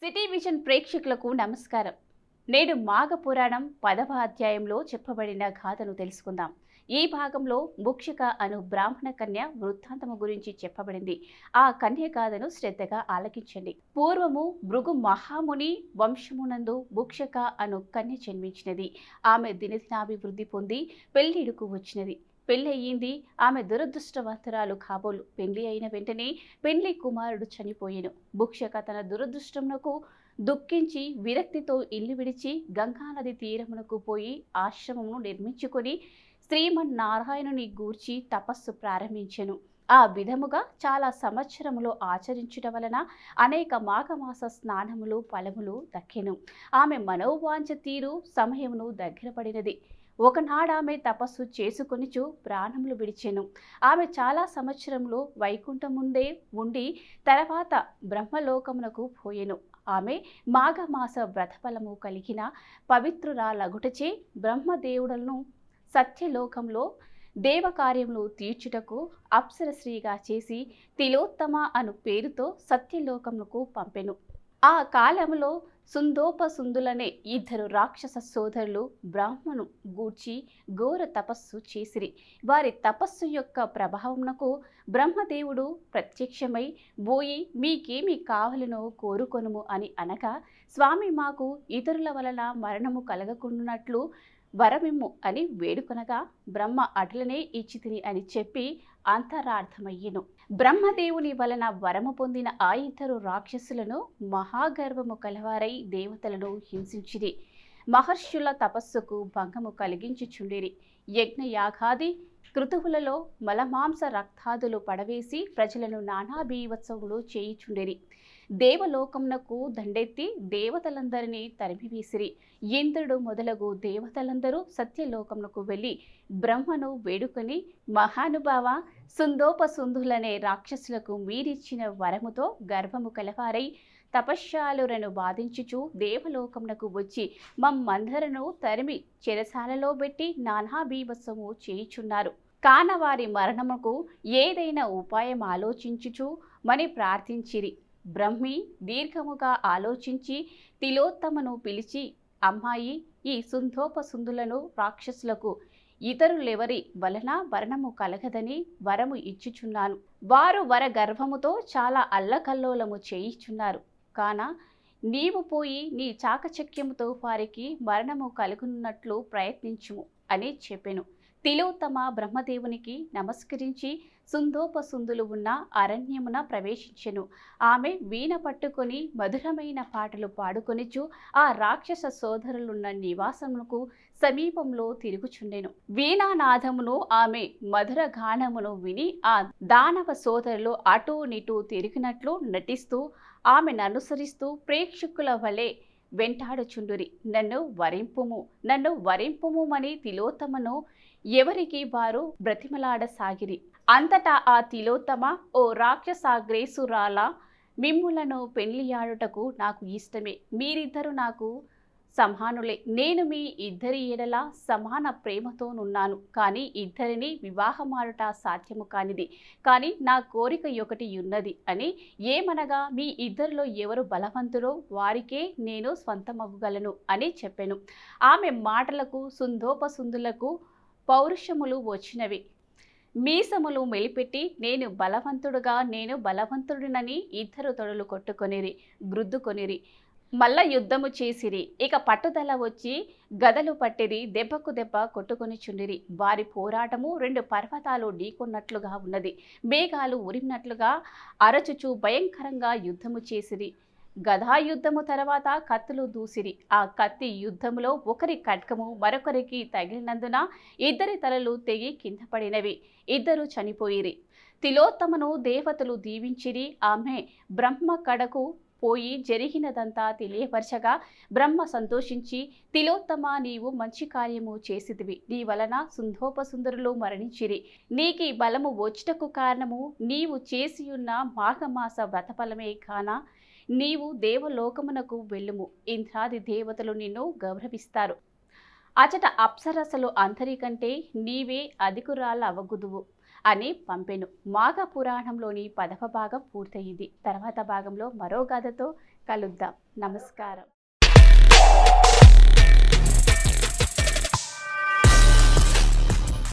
City vision ప్రేక్షకులకు నమస్కారం. నేడు మాఘ పురాణం 10వ అధ్యాయంలో చెప్పబడిన గాథను తెలుసుకుందాం. ఈ భాగంలో ముక్షిక అను బ్రాహ్మణ కన్య వృత్తాంతము గురించి చెప్పబడింది. ఆ కన్య గాథను శ్రద్ధగా ఆలకించండి. పూర్వము భృగు మహాముని వంశమునందు ముక్షిక అను కన్య జన్మించినది. ఆమె దినదినాభివృద్ధి పొంది పెళ్లిడుకు వచ్చినది. పెళ్లి అయ్యింది. ఆమె దురదృష్టవంతురాలు కాబోలు. పెళ్లి అయిన వెంటనే పెళ్లి కుమారుడు చనిపోయెను. ముక్షిక తన దురదృష్టమునకు దుఃఖించి విరక్తితో ఇల్లు విడిచి గంగానది తీరమునకు పోయి ఆశ్రమమును నిర్మించుకొని శ్రీమన్నారాయణుని గూర్చి తపస్సు ప్రారంభించెను. ఆ విధముగా చాలా సంవత్సరములు ఆచరించుట వలన అనేక మాఘమాస స్నానములు ఫలములు దక్కెను. ఆమె మనోవాంఛ తీరు సమయమును దగ్గర పడినది. ఒకనాడామె తపస్సు చేసుకొనిచు ప్రాణములు విడిచెను. ఆమె చాలా సంవత్సరములు వైకుంఠముందే ఉండి తర్వాత బ్రహ్మలోకమునకు పోయెను. ఆమె మాఘమాస వ్రతఫలము కలిగిన పవిత్రురాలగుటచే బ్రహ్మదేవుడను సత్యలోకంలో దేవకార్యములు తీర్చుటకు అప్సరశ్రీగా చేసి తిలోత్తమ అను పేరుతో సత్యలోకమునకు పంపెను. ఆ కాలములో సుందోపసుందులనే ఇద్దరు రాక్షస సోదరులు బ్రాహ్మణు గూర్చి ఘోర తపస్సు చేసిరి. వారి తపస్సు యొక్క ప్రభావమునకు బ్రహ్మదేవుడు ప్రత్యక్షమై బోయి మీకేమి కావలనో కోరుకొనుము అని అనగా, స్వామి మాకు ఇతరుల వలన మరణము కలగకుండానట్లు వరమిమ్ము అని వేడుకొనగా, బ్రహ్మ అటులనే ఇచ్చితిని అని చెప్పి అంతరార్థమయ్యెను. బ్రహ్మదేవుని వలన వరము పొందిన ఆ ఇద్దరు రాక్షసులను మహాగర్వము కలవారై దేవతలను హింసించిరి. మహర్షుల తపస్సుకు భంగము కలిగించుచుండిరి. యజ్ఞయాగాది కృతువులలో మలమాంస రక్తాదులు పడవేసి ప్రజలను నానా బీభత్సములు చేయుచుండిరి. దేవలోకమునకు దండెత్తి దేవతలందరినీ తరిమివేసిరి. ఇంద్రుడు మొదలగు దేవతలందరూ సత్యలోకమునకు వెళ్ళి బ్రహ్మను వేడుకొని, మహానుభావ, సుందోపసుందులనే రాక్షసులకు మీరిచ్చిన వరముతో గర్వము కలవారై తపశ్శాలురను బాధించుచు దేవలోకమునకు వచ్చి మమ్మందరను తరిమి చెరసాలలో పెట్టి నానా బీభత్సము చేయుచున్నారు. కాన వారి మరణముకు ఏదైనా ఉపాయం ఆలోచించుచు మని ప్రార్థించిరి. బ్రహ్మి దీర్ఘముగా ఆలోచించి తిలోత్తమను పిలిచి, అమ్మాయి, ఈ సుందోపసుందులను రాక్షసులకు ఇతరులెవరి వలన మరణము కలగదని వరము ఇచ్చుచున్నాను. వారు వర గర్భముతో చాలా అల్లకల్లోలము చేయిచున్నారు. కాన నీవు పోయి నీ చాకచక్యముతో వారికి మరణము కలుగునట్లు ప్రయత్నించుము అని చెప్పెను. తిలోత్తమ బ్రహ్మదేవునికి నమస్కరించి సుందోపసుందులు ఉన్న అరణ్యమున ప్రవేశించెను. ఆమె వీణ పట్టుకొని మధురమైన పాటలు పాడుకొనిచు ఆ రాక్షస సోదరులున్న నివాసమునకు సమీపంలో తిరుగుచుండెను. వీణానాదమును ఆమె మధుర గానమును విని ఆ దానవ సోదరులు అటూ నిటూ తిరిగినట్లు నటిస్తూ ఆమెను అనుసరిస్తూ ప్రేక్షకుల వలె వెంటాడుచుండురి. నన్ను వరింపుము, నన్ను వరింపుము అని తిలోత్తమను ఎవరికి వారు బ్రతిమలాడసాగిరి. అంతటా ఆ తిలోత్తమ, ఓ రాక్షసాగ్రేసురాలా, మిమ్ములను పెళ్లియాడుటకు నాకు ఇష్టమే. మీరిద్దరు నాకు సమానులే. నేను మీ ఇద్దరి ఎడల సమాన ప్రేమతోనున్నాను. కానీ ఇద్దరిని వివాహమాడుట సాధ్యము కానిది. కానీ నా కోరిక ఒకటి ఉన్నది అని, ఏమనగా మీ ఇద్దరిలో ఎవరు బలవంతురో వారికే నేను స్వంతమవ్వగలను అని చెప్పెను. ఆమె మాటలకు సుందోపసుందులకు పౌరుషములు వచ్చినవి. మీసములు మెలిపెట్టి, నేను బలవంతుడినని ఇద్దరు తొడలు కొట్టుకొనిరి, గ్రుద్దుకొనిరి. మల్ల యుద్ధము చేసిరి. ఇక పట్టుదల వచ్చి గదలు పట్టిరి, దెబ్బకు దెబ్బ కొట్టుకొనిచుండిరి. వారి పోరాటము రెండు పర్వతాలు ఢీకొన్నట్లుగా ఉన్నది. మేఘాలు ఉరిమినట్లుగా అరచుచు భయంకరంగా యుద్ధము చేసిరి. గదాయుద్ధము తర్వాత కత్తులు దూసిరి. ఆ కత్తి యుద్ధములో ఒకరి ఖడ్గము మరొకరికి తగిలినందున ఇద్దరి తలలు తెగి కింద పడినవి. ఇద్దరు చనిపోయిరి. తిలోత్తమను దేవతలు దీవించిరి. ఆమె బ్రహ్మ కడకు పోయి జరిగినదంతా తెలియపరచగా బ్రహ్మ సంతోషించి, తిలోత్తమ, నీవు మంచి కార్యము చేసిదివి. నీ వలన సుందోపసుందరులు మరణించిరి. నీకి బలము వచ్చుటకు కారణము నీవు చేసియున్న మాఘమాస వ్రతఫలమే కాన నీవు దేవలోకమునకు వెళ్ళుము. ఇంద్రాది దేవతలు నిన్ను గౌరవిస్తారు. అచట అప్సరసలు అందరికంటే నీవే అధికురాలవగుదువు. అని పంపెను. మాఘ పురాణంలోని 10వ భాగం పూర్తయింది. తర్వాత భాగంలో మరో గాథతో కలుద్దాం. నమస్కారం.